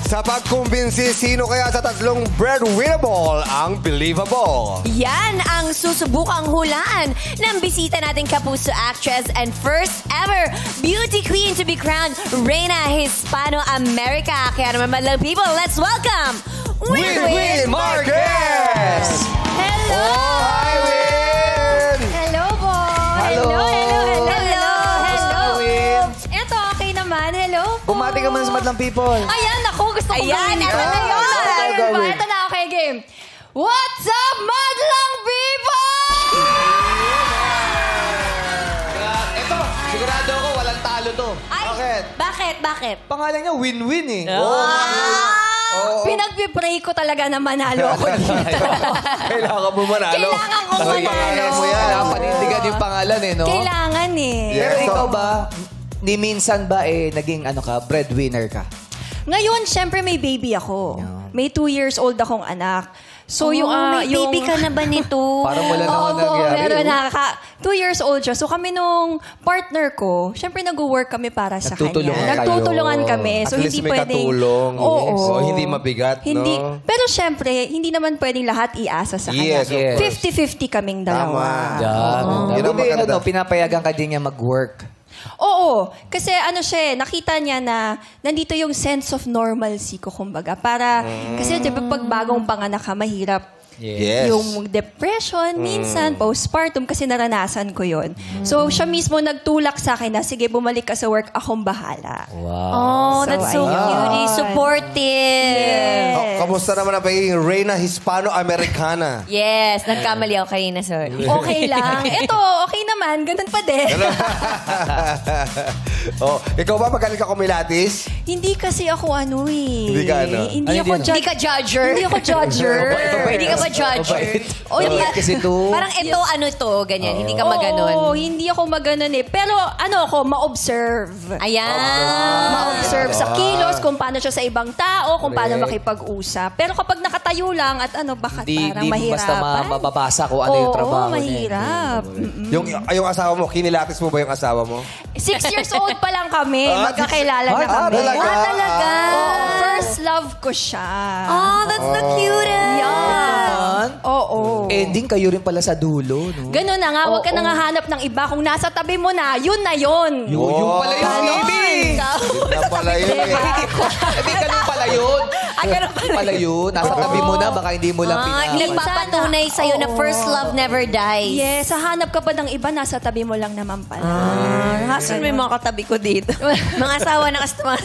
Sa pagkumbinsi, sino kaya sa tatlong breadwinnable ang believable? Yan ang susubukang hulaan ng bisita nating kapuso actress and first ever beauty queen to be crowned Reina Hispano-America. Kaya naman, little people, let's welcome Win Marquez! Hello! Oh, hi, Win! Hello po! Hello! Eto, okay naman. Hello po! Bumati ka muna sa madlang people. Ayan, ako gusto ko gawin eto ito. na yun. Ayun ba? Ito na, okay, game. What's up, madlang people? Ito, sigurado ako walang talo to. Ay, bakit? Pangalan niya win-win eh. Pinagpipray ko talaga na manalo ako dito. Kailangan mo manalo. Kailangan ko manalo. Mo yan. Panindigan yung pangalan eh, no? Kailangan eh. Yeah. Pero So- ikaw ba, ni minsan ba naging breadwinner ka? Ngayon, syempre may baby ako. May 2 years old akong anak. So, yung... may yung baby ka na ba nito? Parang wala naman Oo, nangyari. meron oh. na. 2 years old siya. So, kami nung partner ko, syempre nag-work kami para sa Nagtutulungan kanya. kayo. Nagtutulungan kami. So, At least hindi may pwedeng... katulong. Oo. Yes. So, hindi mabigat, Hindi. no? Pero syempre, hindi naman pwedeng lahat iasa sa kanya. Yes, of course. 50-50 kaming dalawa. Tama. Yan. Yun ang Buti, maganda. pinapayagan ka din niya mag-work. Oo. Kasi ano siya, nakita niya na nandito yung sense of normalcy ko, kumbaga. Para, kasi di ba pag bagong panganak ka, mahirap. Yes. Yung depression, minsan, postpartum, kasi naranasan ko yon. So, siya mismo nagtulak sa akin na, sige, bumalik ka sa work, akong bahala. Oh, that's so ayun. cutie. Supportive. Kamusta naman ang pagiging Reina Hispano-Americana? Yes, nagkamali ako kanina, sorry. Okay lang. Ito, okay naman. Ganun pa din. Oh, ikaw ba magaling ka kumilatis? Hindi kasi ako ano eh. Hindi ka ano? Hindi Ay, ako hindi Hindi ka judger. Hindi ako judger. Hindi ka ba judger? O, hindi. Mabait kasi to. Parang ito, ano to, ganyan. Hindi ka maganon. Oo, hindi ako maganon eh. Pero ano ako, ma-observe. Ayan. Ma-observe sa kilos, kung paano siya sa ibang tao, kung paano makipag-usap. Pero kapag nakatayo lang at ano, bakit Di parang mo basta mahirapan? mababasa kung ano yung trabaho Oo, niya. mahirap. Yung asawa mo, kinilatis mo ba yung asawa mo? 6 years old pa lang kami. Magkakilala na kami. talaga? Talaga. Oo, first love ko siya. Oh, that's the cutest. Naman. Oo. Ending kayo rin pala sa dulo, no? Ganun na nga, huwag ka nang hahanap ng iba. Kung nasa tabi mo na, yun na yun. Yung pala yung Ganon. baby. Yun na pala yun eh. Hindi, ganun pala yun. Ganun Pala yun. Nasa tabi mo na, baka hindi mo lang Nagpapatunay sa'yo na first love never dies. Yes, hahanap ka pa ng iba, nasa tabi mo lang naman pala. Hasan mo yung mga katabi ko dito. Mga asawa na customer.